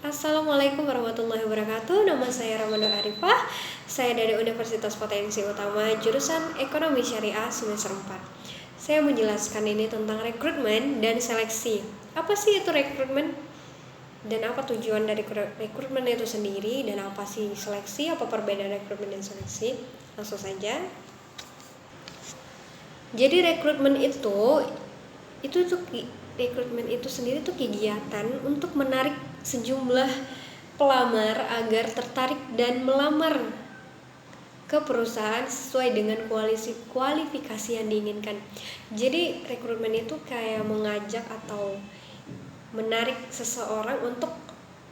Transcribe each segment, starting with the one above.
Assalamualaikum warahmatullahi wabarakatuh. Nama saya Ramanda Arifah. Saya dari Universitas Potensi Utama jurusan Ekonomi Syariah semester 4. Saya menjelaskan ini tentang rekrutmen dan seleksi. Apa sih itu rekrutmen? Dan apa tujuan dari rekrutmen itu sendiri? Dan apa sih seleksi? Apa perbedaan rekrutmen dan seleksi? Langsung saja. Jadi rekrutmen itu sendiri tuh kegiatan untuk menarik sejumlah pelamar agar tertarik dan melamar ke perusahaan sesuai dengan kualifikasi yang diinginkan. Jadi rekrutmen itu kayak mengajak atau menarik seseorang untuk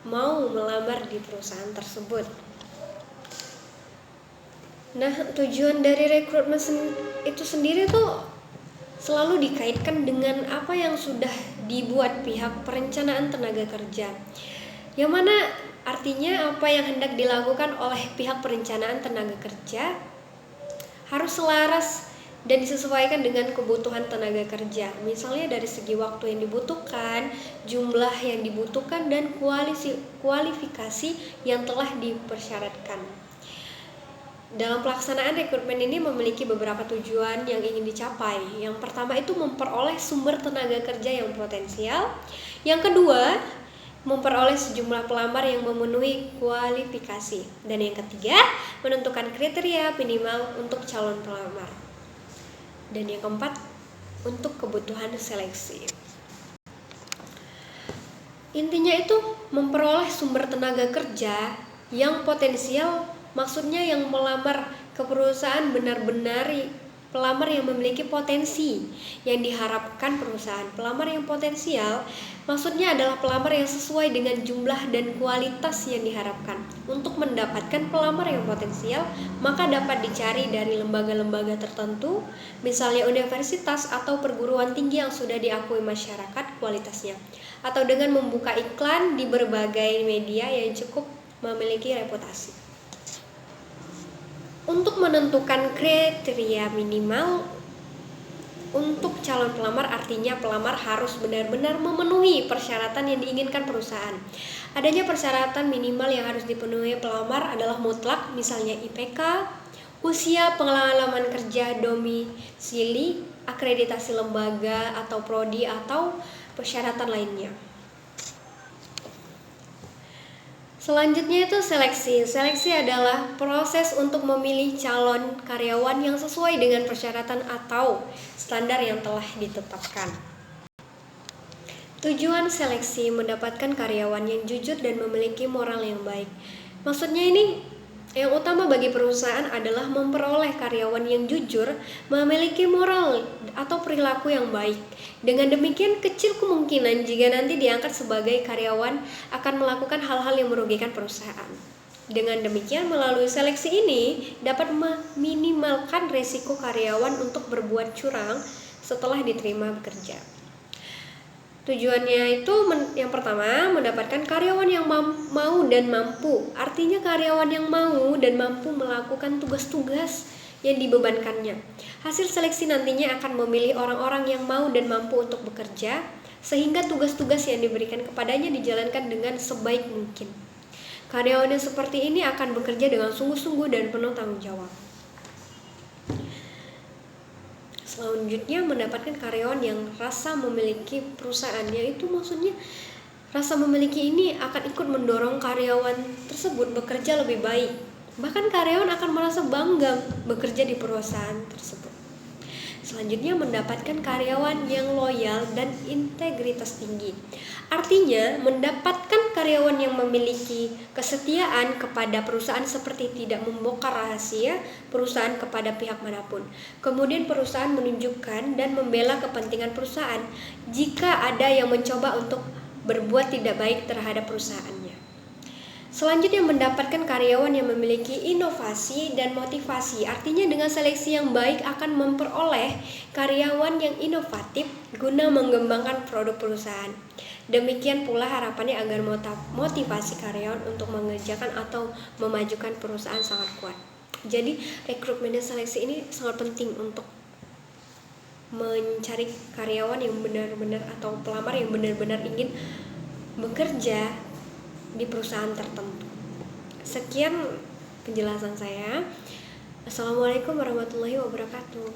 mau melamar di perusahaan tersebut. Nah, tujuan dari rekrutmen itu sendiri tuh selalu dikaitkan dengan apa yang sudah dibuat pihak perencanaan tenaga kerja, yang mana artinya apa yang hendak dilakukan oleh pihak perencanaan tenaga kerja harus selaras dan disesuaikan dengan kebutuhan tenaga kerja. Misalnya dari segi waktu yang dibutuhkan, jumlah yang dibutuhkan, dan kualifikasi yang telah dipersyaratkan. Dalam pelaksanaan rekrutmen ini memiliki beberapa tujuan yang ingin dicapai. Yang pertama itu memperoleh sumber tenaga kerja yang potensial. Yang kedua, memperoleh sejumlah pelamar yang memenuhi kualifikasi. Dan yang ketiga, menentukan kriteria minimal untuk calon pelamar. Dan yang keempat, untuk kebutuhan seleksi. Intinya itu memperoleh sumber tenaga kerja yang potensial. Maksudnya yang melamar ke perusahaan benar-benar pelamar yang memiliki potensi yang diharapkan perusahaan. Pelamar yang potensial maksudnya adalah pelamar yang sesuai dengan jumlah dan kualitas yang diharapkan. Untuk mendapatkan pelamar yang potensial, maka dapat dicari dari lembaga-lembaga tertentu, misalnya universitas atau perguruan tinggi yang sudah diakui masyarakat kualitasnya, atau dengan membuka iklan di berbagai media yang cukup memiliki reputasi. Untuk menentukan kriteria minimal untuk calon pelamar, artinya pelamar harus benar-benar memenuhi persyaratan yang diinginkan perusahaan. Adanya persyaratan minimal yang harus dipenuhi pelamar adalah mutlak, misalnya IPK, usia, pengalaman kerja, domisili, akreditasi lembaga atau prodi, atau persyaratan lainnya. Selanjutnya itu seleksi. Seleksi adalah proses untuk memilih calon karyawan yang sesuai dengan persyaratan atau standar yang telah ditetapkan. Tujuan seleksi mendapatkan karyawan yang jujur dan memiliki moral yang baik. Maksudnya ini, yang utama bagi perusahaan adalah memperoleh karyawan yang jujur, memiliki moral atau perilaku yang baik. Dengan demikian, kecil kemungkinan jika nanti diangkat sebagai karyawan akan melakukan hal-hal yang merugikan perusahaan. Dengan demikian, melalui seleksi ini dapat meminimalkan risiko karyawan untuk berbuat curang setelah diterima bekerja. Tujuannya itu yang pertama, mendapatkan karyawan yang mau dan mampu. Artinya karyawan yang mau dan mampu melakukan tugas-tugas yang dibebankannya. Hasil seleksi nantinya akan memilih orang-orang yang mau dan mampu untuk bekerja, sehingga tugas-tugas yang diberikan kepadanya dijalankan dengan sebaik mungkin. Karyawan yang seperti ini akan bekerja dengan sungguh-sungguh dan penuh tanggung jawab. Selanjutnya, mendapatkan karyawan yang rasa memiliki perusahaan, yaitu maksudnya rasa memiliki ini akan ikut mendorong karyawan tersebut bekerja lebih baik. Bahkan karyawan akan merasa bangga bekerja di perusahaan tersebut. Selanjutnya, mendapatkan karyawan yang loyal dan integritas tinggi. Artinya, mendapatkan karyawan yang memiliki kesetiaan kepada perusahaan seperti tidak membongkar rahasia perusahaan kepada pihak manapun. Kemudian perusahaan menunjukkan dan membela kepentingan perusahaan jika ada yang mencoba untuk berbuat tidak baik terhadap perusahaannya. Selanjutnya, mendapatkan karyawan yang memiliki inovasi dan motivasi. Artinya dengan seleksi yang baik akan memperoleh karyawan yang inovatif guna mengembangkan produk perusahaan. Demikian pula harapannya agar motivasi karyawan untuk mengerjakan atau memajukan perusahaan sangat kuat. Jadi rekrutmen dan seleksi ini sangat penting untuk mencari karyawan yang benar-benar atau pelamar yang benar-benar ingin bekerja di perusahaan tertentu. Sekian penjelasan saya. Assalamualaikum warahmatullahi wabarakatuh.